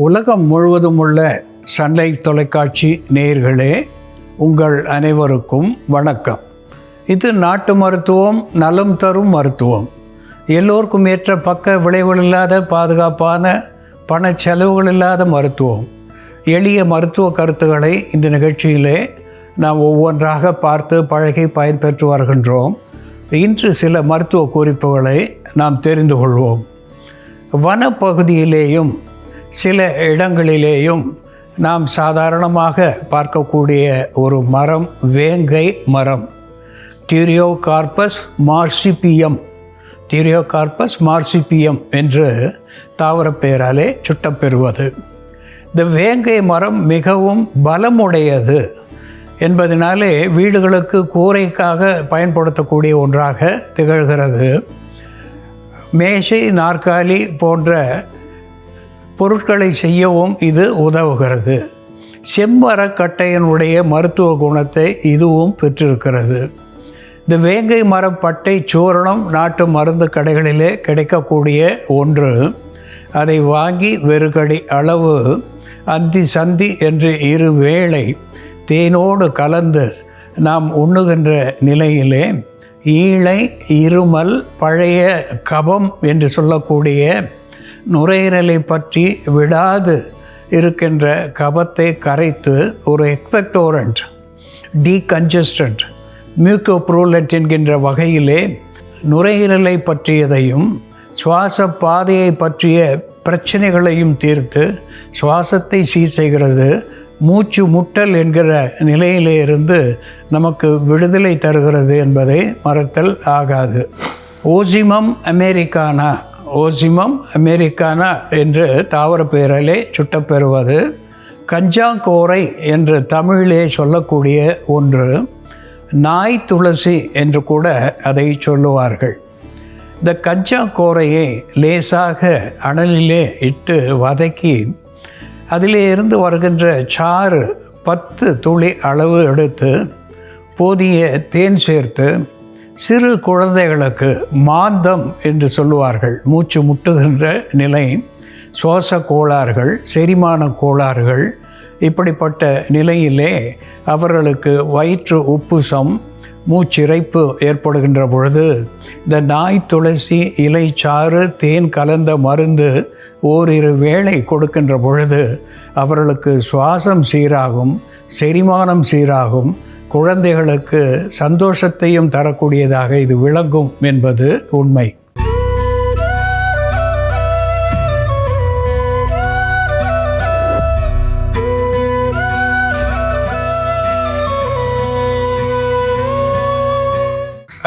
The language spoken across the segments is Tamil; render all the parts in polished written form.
உலகம் முழுவதும் உள்ள சன்லைஃப் தொலைக்காட்சி நேயர்களே, உங்கள் அனைவருக்கும் வணக்கம். இது நாட்டு மருத்துவம், நலம் தரும் மருத்துவம். எல்லோருக்கும் ஏற்ற பக்க விளைவுகள் இல்லாத பாதுகாப்பான பண செலவுகள் இல்லாத மருத்துவம். எளிய மருத்துவ கருத்துக்களை இந்த நிகழ்ச்சியிலே நாம் ஒவ்வொன்றாக பார்த்து பழகி பயன்பெற்று வருகின்றோம். இன்று சில மருத்துவ குறிப்புகளை நாம் தெரிந்து கொள்வோம். வனப்பகுதியிலேயும் சில இடங்களிலேயும் நாம் சாதாரணமாக பார்க்கக்கூடிய ஒரு மரம் வேங்கை மரம், டிரியோகார்பஸ் மார்சிபியம். டிரியோகார்பஸ் மார்சிபியம் என்று தாவர பெயராலே சுட்டப்பெறுவது. இந்த வேங்கை மரம் மிகவும் பலமுடையது என்பதனாலே வீடுகளுக்கு கூரைக்காக பயன்படுத்தக்கூடிய ஒன்றாக திகழ்கிறது. மேசை, நாற்காலி போன்ற பொருட்களை செய்யவும் இது உதவுகிறது. செம்மரக்கட்டையினுடைய மருத்துவ குணத்தை இதுவும் பெற்றிருக்கிறது. இந்த வேங்கை மரப்பட்டை சூரணம் நாட்டு மருந்து கடைகளிலே கிடைக்கக்கூடிய ஒன்று. அதை வாங்கி வெறுகடி அளவு அந்தி சந்தி என்று 2 வேளை தேனோடு கலந்து நாம் உண்ணுகின்ற நிலையிலே ஈழை, இருமல், பழைய கபம் என்று சொல்லக்கூடிய நுரையீரலை பற்றி விடாது இருக்கின்ற கபத்தை கரைத்து ஒரு எக்ஸ்பெக்டோரண்ட், டீகன்ஜஸ்டன்ட், மியூக்கோப்ரூலட் என்கின்ற வகையிலே நுரையீரலை பற்றியதையும் சுவாச பாதையை பற்றிய பிரச்சனைகளையும் தீர்த்து சுவாசத்தை சீர் செய்கிறது. மூச்சு முட்டல் என்கிற நிலையிலே இருந்து நமக்கு விடுதலை தருகிறது என்பதை மறத்தல் ஆகாது. ஓசிமம் அமெரிக்கானா, ஓசிமம் அமெரிக்கானா என்று தாவர பெயரிலே சுட்டப்பெறுவது. கஞ்சாங்கோரை என்று தமிழிலே சொல்லக்கூடிய ஒன்று. நாய் துளசி என்று கூட அதை சொல்லுவார்கள். இந்த கஞ்சாங்கோரையை லேசாக அனலிலே இட்டு வதக்கி அதிலே இருந்து வருகின்ற சாறு 10 துளி அளவு எடுத்து போதிய தேன் சேர்த்து சிறு குழந்தைகளுக்கு மாந்தம் என்று சொல்லுவார்கள், மூச்சு முட்டுகின்ற நிலை, சுவாச கோளாறுகள், செரிமான கோளாறுகள், இப்படிப்பட்ட நிலையிலே அவர்களுக்கு வயிற்று உப்புசம், மூச்சிறைப்பு ஏற்படுகின்ற பொழுது இந்த நாய் துளசி இலை சாறு தேன் கலந்த மருந்து 1-2 வேளை கொடுக்கின்ற பொழுது அவர்களுக்கு சுவாசம் சீராகும், செரிமானம் சீராகும், குழந்தைகளுக்கு சந்தோஷத்தையும் தரக்கூடியதாக இது விளங்கும் என்பது உண்மை.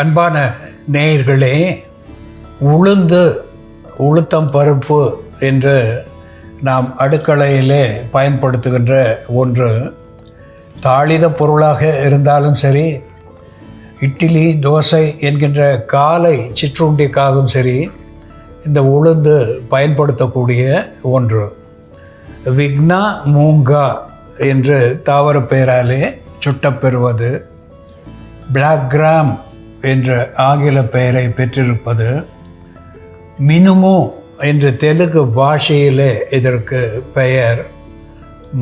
அன்பான நேயர்களே, உளுத்தம் பருப்பு என்று நாம் அடுக்கலையிலே பயன்படுத்துகின்ற ஒன்று. தாளித பொருளாக இருந்தாலும் சரி, இட்லி, தோசை என்கின்ற காலை சிற்றுண்டிக்காகவும் சரி, இந்த உளுந்து பயன்படுத்தக்கூடிய ஒன்று. விக்னா மூங்கா என்று தாவர பெயராலே சுட்டப்பெறுவது. பிளாக் கிராம் என்ற ஆங்கில பெயரை பெற்றிருப்பது. மினுமு என்று தெலுங்கு பாஷையிலே இதற்கு பெயர்.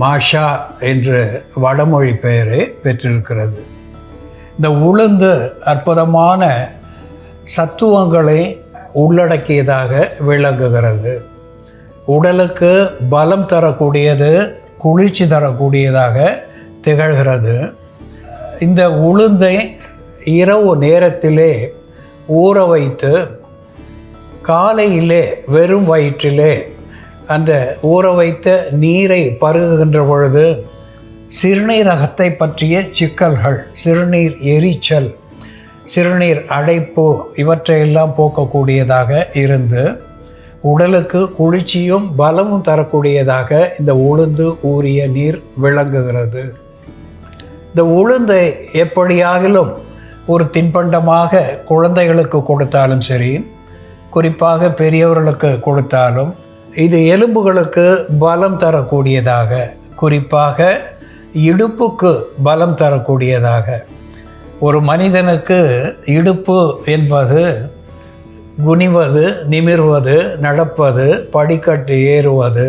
மாஷா என்று வடமொழி பெயரை பெற்றிருக்கிறது. இந்த உளுந்து அற்புதமான சத்துவங்களை உள்ளடக்கியதாக விளங்குகிறது. உடலுக்கு பலம் தரக்கூடியது, குளிர்ச்சி தரக்கூடியதாக திகழ்கிறது. இந்த உளுந்தை இரவு நேரத்திலே ஊற வைத்து காலையிலே வெறும் வயிற்றிலே அந்த ஊற வைத்த நீரை பருகுகின்ற பொழுது சிறுநீரகத்தை பற்றிய சிக்கல்கள், சிறுநீர் எரிச்சல், சிறுநீர் அடைப்பு இவற்றையெல்லாம் போக்கக்கூடியதாக இருந்து உடலுக்கு குளிர்ச்சியும் பலமும் தரக்கூடியதாக இந்த உளுந்து ஊறிய நீர் விளங்குகிறது. இந்த உளுந்தை எப்படியாகிலும் ஒரு தின்பண்டமாக குழந்தைகளுக்கு கொடுத்தாலும் சரி, குறிப்பாக பெரியவர்களுக்கு கொடுத்தாலும் இது எலும்புகளுக்கு பலம் தரக்கூடியதாக, குறிப்பாக இடுப்புக்கு பலம் தரக்கூடியதாக. ஒரு மனிதனுக்கு இடுப்பு என்பது குனிவது, நிமிர்வது, நடப்பது, படிக்கட்டு ஏறுவது,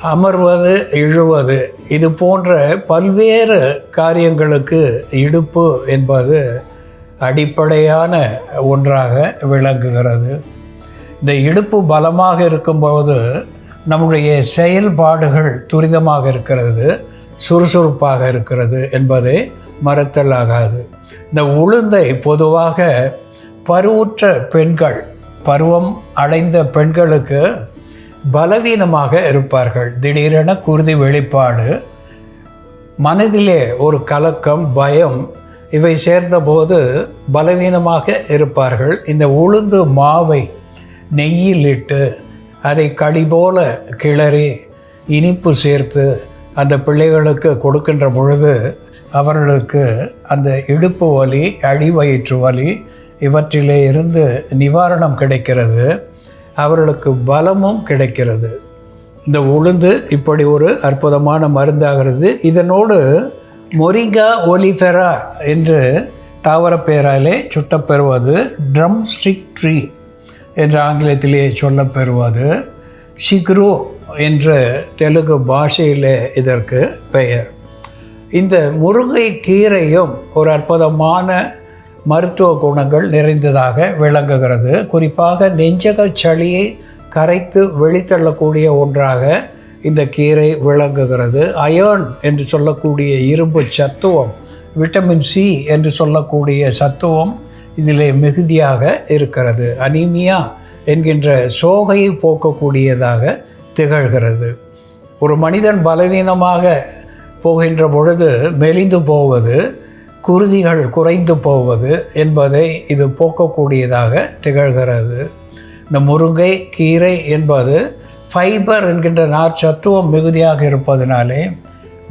அமர்வது, இழுவது, இது போன்ற பல்வேறு காரியங்களுக்கு இடுப்பு என்பது அடிப்படையான ஒன்றாக விளங்குகிறது. இந்த இடுப்பு பலமாக இருக்கும்போது நம்முடைய செயல்பாடுகள் துரிதமாக இருக்கிறது, சுறுசுறுப்பாக இருக்கிறது என்பதை மறுத்தலாகாது. இந்த உளுந்தை பொதுவாக பருவுற்ற பெண்கள், பருவம் அடைந்த பெண்களுக்கு பலவீனமாக இருப்பார்கள். திடீரென குருதி வெளிப்பாடு, மனதிலே ஒரு கலக்கம், பயம், இவை சேர்ந்தபோது பலவீனமாக இருப்பார்கள். இந்த உளுந்து மாவை நெய்யில் இட்டு அதை களி போல கிளறி இனிப்பு சேர்த்து அந்த பிள்ளைகளுக்கு கொடுக்கின்ற பொழுது அவர்களுக்கு அந்த இடுப்பு வலி, அடிவயிற்று வலி இவற்றிலே இருந்து நிவாரணம் கிடைக்கிறது, அவர்களுக்கு பலமும் கிடைக்கிறது. இந்த உளுந்து இப்படி ஒரு அற்புதமான மருந்தாகிறது. இதனோடு மொரிங்கா ஒலிஃபெரா என்று தாவரப்பெயராலே சுட்டப்பெறுவது, ட்ரம் ஸ்டிக் ட்ரீ என்ற ஆங்கிலத்திலே சொல்லப்பெறுவது, சிக்ரு என்ற தெலுங்கு பாஷையிலே இதற்கு பெயர். இந்த முருங்கை கீரையும் ஒரு அற்புதமான மருத்துவ குணங்கள் நிறைந்ததாக விளங்குகிறது. குறிப்பாக நெஞ்சக சளியை கரைத்து வெளித்தள்ளக்கூடிய ஒன்றாக இந்த கீரை விளங்குகிறது. அயர்ன் என்று சொல்லக்கூடிய இரும்பு சத்துவம், விட்டமின் சி என்று சொல்லக்கூடிய சத்துவம் இதிலே மிகுதியாக இருக்கிறது. அனீமியா என்கின்ற சோகையை போக்கக்கூடியதாக திகழ்கிறது. ஒரு மனிதன் பலவீனமாக போகின்ற பொழுது மெலிந்து போவது, குருதிகள் குறைந்து போவது என்பதை இது போக்கக்கூடியதாக திகழ்கிறது. இந்த முருங்கை கீரை என்பது ஃபைபர் என்கின்ற நார்ச்சத்துவம் மிகுதியாக இருப்பதனாலே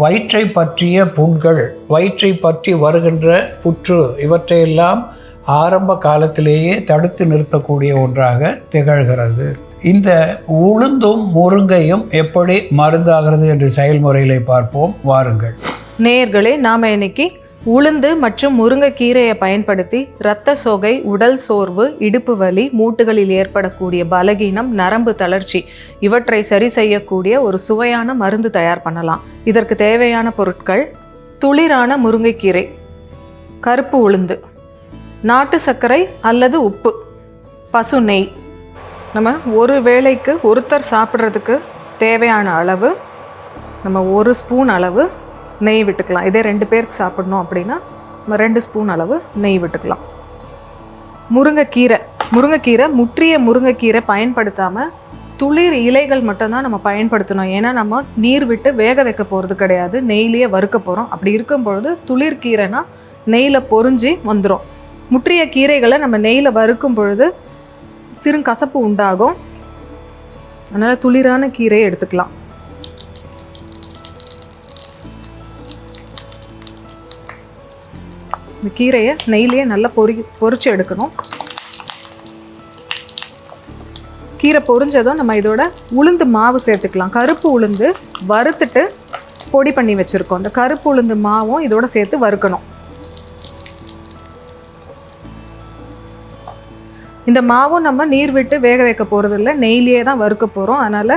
வயிற்றை பற்றிய புண்கள், வயிற்றை பற்றி வருகின்ற புற்று இவற்றையெல்லாம் ஆரம்ப காலத்திலேயே தடுத்து நிறுத்தக்கூடிய ஒன்றாக திகழ்கிறது. இந்த உளுந்தும் முருங்கையும் எப்படி மருந்தாகிறது என்று செயல்முறைகளை பார்ப்போம், வாருங்கள். நேயர்களே, நாம் இன்னைக்கு உளுந்து மற்றும் முருங்கைக்கீரையை பயன்படுத்தி இரத்த சோகை, உடல் சோர்வு, இடுப்பு வலி, மூட்டுகளில் ஏற்படக்கூடிய பலகீனம், நரம்பு தளர்ச்சி இவற்றை சரி செய்யக்கூடிய ஒரு சுவையான மருந்து தயார் பண்ணலாம். இதற்கு தேவையான பொருட்கள்: துளிரான முருங்கைக்கீரை, கருப்பு உளுந்து, நாட்டு சர்க்கரை அல்லது உப்பு, பசு நெய். நம்ம ஒரு வேளைக்கு ஒருத்தர் சாப்பிட்றதுக்கு தேவையான அளவு நம்ம 1 ஸ்பூன் அளவு நெய் விட்டுக்கலாம். இதே 2 பேருக்கு சாப்பிடணும் அப்படின்னா நம்ம 2 ஸ்பூன் அளவு நெய் விட்டுக்கலாம். முருங்கைக்கீரை முற்றிய முருங்கைக்கீரை பயன்படுத்தாமல் துளிர் இலைகள் மட்டும்தான் நம்ம பயன்படுத்தணும். ஏன்னா நம்ம நீர் விட்டு வேக வைக்க போகிறது கிடையாது, நெய்லேயே வறுக்க போகிறோம். அப்படி இருக்கும் பொழுது துளிர் கீரைனா நெய்யில் பொரிஞ்சு வந்துடும். முற்றிய கீரைகளை நம்ம நெய்யில் வறுக்கும் பொழுது சிறுங்கசப்பு உண்டாகும். அதனால் துளிரான கீரையை எடுத்துக்கலாம். இந்த கீரையை நெய்லேயே நல்லா பொரிச்சு எடுக்கணும். கீரை பொரிஞ்சதும் நம்ம இதோட உளுந்து மாவு சேர்த்துக்கலாம். கருப்பு உளுந்து வறுத்துட்டு பொடி பண்ணி வச்சுருக்கோம். இந்த கருப்பு உளுந்து மாவும் இதோட சேர்த்து வறுக்கணும். இந்த மாவும் நம்ம நீர் விட்டு வேக வைக்க போகிறதில்ல, நெய்லேயே தான் வறுக்க போகிறோம். அதனால்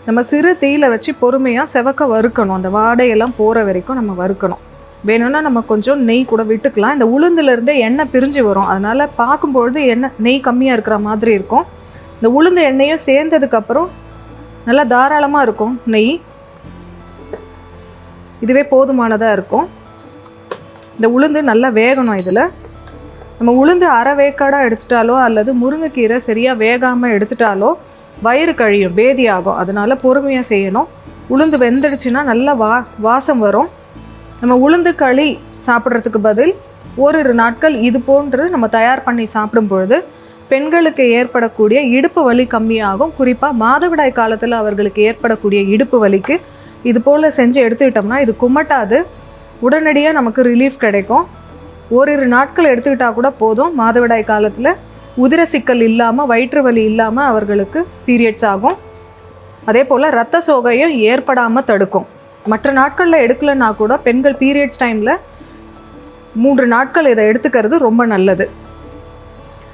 நம்ம சிறு தீயில வச்சு பொறுமையாக செவக்க வறுக்கணும். அந்த வாடையெல்லாம் போகிற வரைக்கும் நம்ம வறுக்கணும். வேணும்னா நம்ம கொஞ்சம் நெய் கூட விட்டுக்கலாம். இந்த உளுந்துலேருந்தே எண்ணெய் பிரிஞ்சு வரும். அதனால் பார்க்கும்பொழுது நெய் கம்மியாக இருக்கிற மாதிரி இருக்கும். இந்த உளுந்து எண்ணெயும் சேர்ந்ததுக்கப்புறம் நல்லா தாராளமாக இருக்கும் நெய். இதுவே போதுமானதாக இருக்கும். இந்த உளுந்து நல்லா வேகணும். இதில் நம்ம உளுந்து அரை வேக்காடாக எடுத்துட்டாலோ அல்லது முருங்கைக்கீரை சரியாக வேகாமல் எடுத்துட்டாலோ வயிறு கழியும், பேதியாகும். அதனால் பொறுமையாக செய்யணும். உளுந்து வெந்துடுச்சுன்னா நல்லா வாசம் வரும். நம்ம உளுந்து களி சாப்பிட்றதுக்கு பதில் ஓரிரு நாட்கள் இது போன்று நம்ம தயார் பண்ணி சாப்பிடும் பொழுது பெண்களுக்கு ஏற்படக்கூடிய இடுப்பு வலி கம்மியாகும். குறிப்பாக மாதவிடாய் காலத்தில் அவர்களுக்கு ஏற்படக்கூடிய இடுப்பு வலிக்கு இது போல் செஞ்சு எடுத்துக்கிட்டோம்னா இது குமட்டாது, உடனடியாக நமக்கு ரிலீஃப் கிடைக்கும். ஓரிரு நாட்கள் எடுத்துக்கிட்டால் கூட போதும். மாதவிடாய் காலத்தில் உதிர சிக்கல் இல்லாமல், வயிற்று வலி இல்லாமல் அவர்களுக்கு பீரியட்ஸ் ஆகும். அதே போல் இரத்த சோகையும் ஏற்படாமல் தடுக்கும். மற்ற நாட்களில் எடுக்கலைன்னா கூட பெண்கள் பீரியட்ஸ் டைமில் 3 நாட்கள் இதை எடுத்துக்கிறது ரொம்ப நல்லது.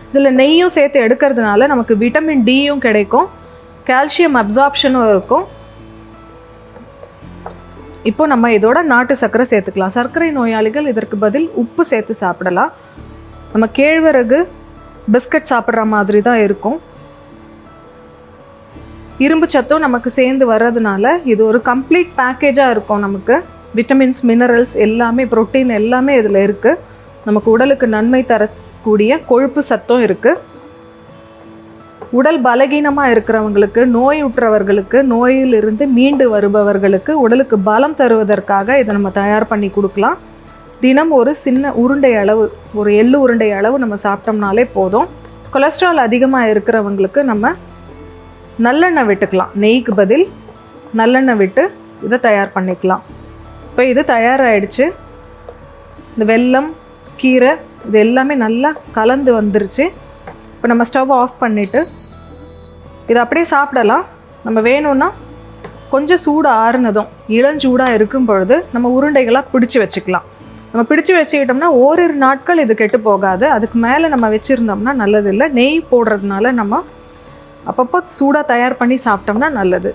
இதில் நெய்யும் சேர்த்து எடுக்கிறதுனால நமக்கு விட்டமின் டியும் கிடைக்கும், கால்சியம் அப்சார்ப்ஷனும் இருக்கும். இப்போ நம்ம இதோட நாட்டு சர்க்கரை சேர்த்துக்கலாம். சர்க்கரை நோயாளிகள் இதற்கு பதில் உப்பு சேர்த்து சாப்பிடலாம். நம்ம கேழ்வரகு பிஸ்கட் சாப்பிட்ற மாதிரி தான் இருக்கும். இரும்பு சத்தும் நமக்கு சேர்ந்து வர்றதுனால இது ஒரு கம்ப்ளீட் பேக்கேஜாக இருக்கும். நமக்கு விட்டமின்ஸ், மினரல்ஸ் எல்லாமே, புரோட்டீன் எல்லாமே இதில் இருக்குது. நமக்கு உடலுக்கு நன்மை தரக்கூடிய கொழுப்பு சத்தும் இருக்குது. உடல் பலகீனமாக இருக்கிறவங்களுக்கு, நோய் உற்றவர்களுக்கு, நோயிலிருந்து மீண்டு வருபவர்களுக்கு உடலுக்கு பலம் தருவதற்காக இதை நம்ம தயார் பண்ணி கொடுக்கலாம். தினம் ஒரு சின்ன உருண்டை அளவு, ஒரு எள்ளு உருண்டை அளவு நம்ம சாப்பிட்டோம்னாலே போதும். கொலஸ்ட்ரால் அதிகமாக இருக்கிறவங்களுக்கு நம்ம நல்லெண்ணெய் விட்டுக்கலாம். நெய்க்கு பதில் நல்லெண்ணெய் விட்டு இதை தயார் பண்ணிக்கலாம். இப்போ இது தயாராகிடுச்சு. இந்த வெல்லம், கீரை இது எல்லாமே நல்லா கலந்து வந்துருச்சு. இப்போ நம்ம ஸ்டவ் ஆஃப் பண்ணிவிட்டு இதை அப்படியே சாப்பிடலாம். நம்ம வேணும்னா கொஞ்சம் சூடு ஆறுனதும், இளஞ்சூடாக இருக்கும் பொழுது நம்ம உருண்டைகளாக பிடிச்சி வச்சுக்கலாம். நம்ம பிடிச்சி வச்சுக்கிட்டோம்னா ஓரிரு நாட்கள் இது கெட்டு போகாது. அதுக்கு மேலே நம்ம வச்சுருந்தோம்னா நல்லதில்லை. நெய் போடுறதுனால நம்ம அப்பப்போ சூடாக தயார் பண்ணி சாப்பிட்டோம்னா நல்லது.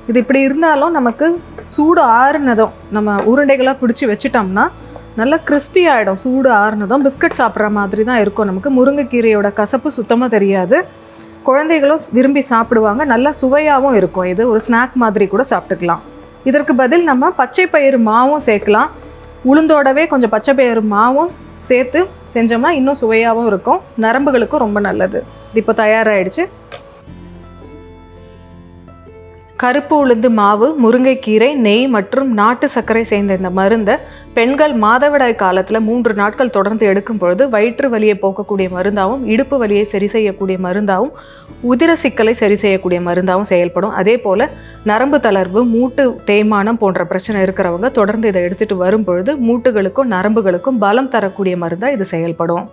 இது இப்படி இருந்தாலும் நமக்கு சூடு ஆறுனதும் நம்ம உருண்டைகளாக பிடிச்சி வச்சுட்டோம்னா நல்லா கிறிஸ்பி ஆகிடும். சூடு ஆறுனதும் பிஸ்கட் சாப்பிட்ற மாதிரி தான் இருக்கும். நமக்கு முருங்கைக்கீரையோட கசப்பு சுத்தமாக தெரியாது. குழந்தைகளும் விரும்பி சாப்பிடுவாங்க. நல்லா சுவையாகவும் இருக்கும். இது ஒரு ஸ்நாக் மாதிரி கூட சாப்பிட்டுக்கலாம். இதற்கு பதில் நம்ம பச்சை பயிறு மாவும் சேர்க்கலாம். உளுந்தோடவே கொஞ்சம் பச்சை பயிறு மாவும் சேர்த்து செஞ்சோம்னா இன்னும் சுவையாகவும் இருக்கும். நரம்புகளுக்கும் ரொம்ப நல்லது. இது இப்போ தயாராகிடுச்சு. கருப்பு உளுந்து மாவு, முருங்கைக்கீரை, நெய் மற்றும் நாட்டு சர்க்கரை சேர்ந்த இந்த மருந்தை பெண்கள் மாதவிடாய் காலத்தில் 3 நாட்கள் தொடர்ந்து எடுக்கும் பொழுது வயிற்று வலியை போக்கக்கூடிய மருந்தாகவும், இடுப்பு வலியை சரி செய்யக்கூடிய மருந்தாகவும், உதிர சிக்கலை சரி செய்யக்கூடிய மருந்தாகவும் செயல்படும். அதே போல் நரம்பு தளர்வு, மூட்டு தேய்மானம் போன்ற பிரச்சனை இருக்கிறவங்க தொடர்ந்து இதை எடுத்துகிட்டு வரும் பொழுது மூட்டுகளுக்கும் நரம்புகளுக்கும் பலம் தரக்கூடிய மருந்தாக இது செயல்படும்.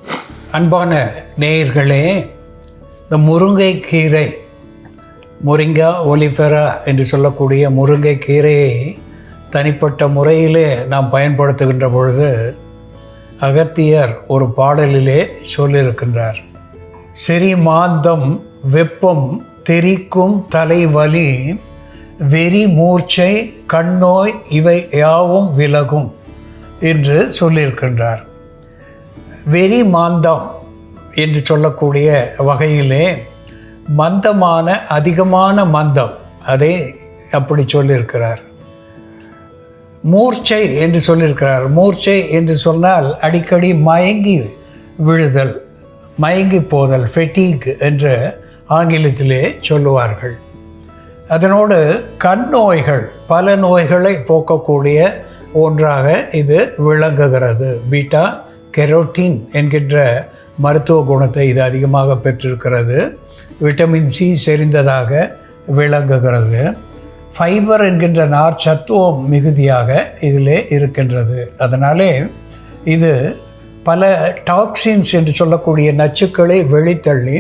அன்பான நேயர்களே, இந்த முருங்கைக்கீரை, முரிங்கா ஒலிஃபெரா என்று சொல்லக்கூடிய முருங்கைக்கீரையை தனிப்பட்ட முறையிலே நாம் பயன்படுத்துகின்ற பொழுது அகத்தியர் ஒரு பாடலிலே சொல்லியிருக்கின்றார். செரிமாந்தம், வெப்பம், தெரிக்கும் தலைவலி, வெறி, மூர்ச்சை, கண்ணோய் இவை யாவும் விலகும் என்று சொல்லியிருக்கின்றார். வெறி மாந்தம் என்று சொல்லக்கூடிய வகையிலே மந்தமான, அதிகமான மந்தம், அதை அப்படி சொல்லியிருக்கிறார். மூர்ச்சை என்று சொல்லியிருக்கிறார். மூர்ச்சை என்று சொன்னால் அடிக்கடி மயங்கி விழுதல், மயங்கி போதல், ஃபெட்டிக் என்று ஆங்கிலத்திலே சொல்லுவார்கள். அதனோடு கண் நோய்கள், பல நோய்களை போக்கக்கூடிய ஒன்றாக இது விளங்குகிறது. பீட்டா கெரோட்டின் என்கின்ற மருத்துவ குணத்தை இது அதிகமாக பெற்றிருக்கிறது. விட்டமின் சி செறிந்ததாக விளங்குகிறது. ஃபைபர் என்கின்ற நார் சத்துவம் மிகுதியாக இதிலே இருக்கின்றது. அதனாலே இது பல டாக்ஸின்ஸ் என்று சொல்லக்கூடிய நச்சுக்களை வெளித்தள்ளி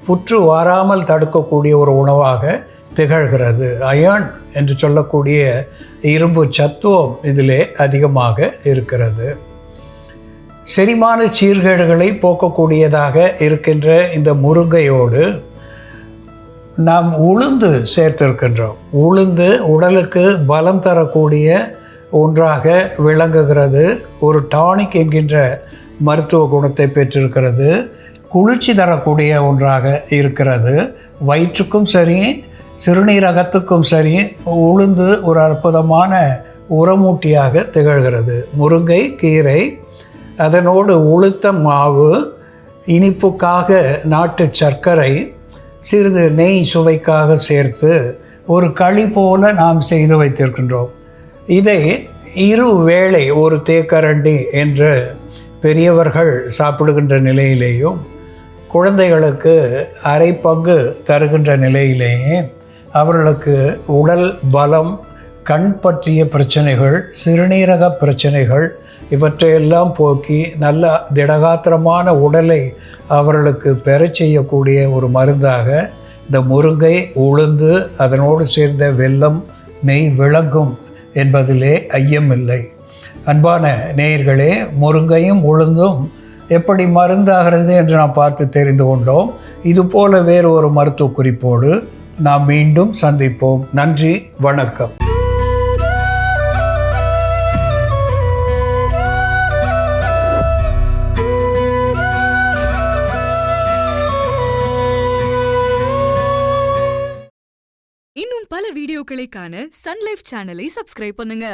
புற்று வாராமல் தடுக்கக்கூடிய ஒரு உணவாக திகழ்கிறது. அயர்ன் என்று சொல்லக்கூடிய இரும்பு சத்துவம் இதிலே அதிகமாக இருக்கிறது. செரிமான சீர்கேடுகளை போக்கக்கூடியதாக இருக்கின்ற இந்த முருங்கையோடு நாம் உளுந்து சேர்த்திருக்கின்றோம். உளுந்து உடலுக்கு பலம் தரக்கூடிய ஒன்றாக விளங்குகிறது. ஒரு டானிக் என்கின்ற மருத்துவ குணத்தை பெற்றிருக்கிறது. குளிர்ச்சி தரக்கூடிய ஒன்றாக இருக்கிறது. வயிற்றுக்கும் சரி, சிறுநீரகத்துக்கும் சரி உளுந்து ஒரு அற்புதமான உரமூட்டியாக திகழ்கிறது. முருங்கை கீரை, அதனோடு உளுத்த மாவு, இனிப்புக்காக நாட்டு சர்க்கரை, சிறிது நெய் சுவைக்காக சேர்த்து ஒரு களி போல நாம் செய்து வைத்திருக்கின்றோம். இதை 2 வேளை ஒரு தேக்கரண்டி என்று பெரியவர்கள் சாப்பிடுகின்ற நிலையிலேயும், குழந்தைகளுக்கு அரை பங்கு தருகின்ற நிலையிலேயே அவர்களுக்கு உடல் பலம், கண் பற்றிய பிரச்சனைகள், சிறுநீரக பிரச்சனைகள் இவற்றையெல்லாம் போக்கி நல்ல திடகாத்திரமான உடலை அவர்களுக்கு பெறச் செய்யக்கூடிய ஒரு மருந்தாக இந்த முருங்கை, உளுந்து, அதனோடு சேர்ந்த வெல்லம், நெய் விளங்கும் என்பதிலே ஐயமில்லை. அன்பான நேயர்களே, முருங்கையும் உளுந்தும் எப்படி மருந்தாகிறது என்று நாம் பார்த்து தெரிந்து கொண்டோம். இதுபோல வேறு ஒரு மருத்துவ குறிப்போடு நாம் மீண்டும் சந்திப்போம். நன்றி, வணக்கம். இன்னும் பல வீடியோக்களை காண சன்லைஃப் சேனலை சப்ஸ்கிரைப் பண்ணுங்க.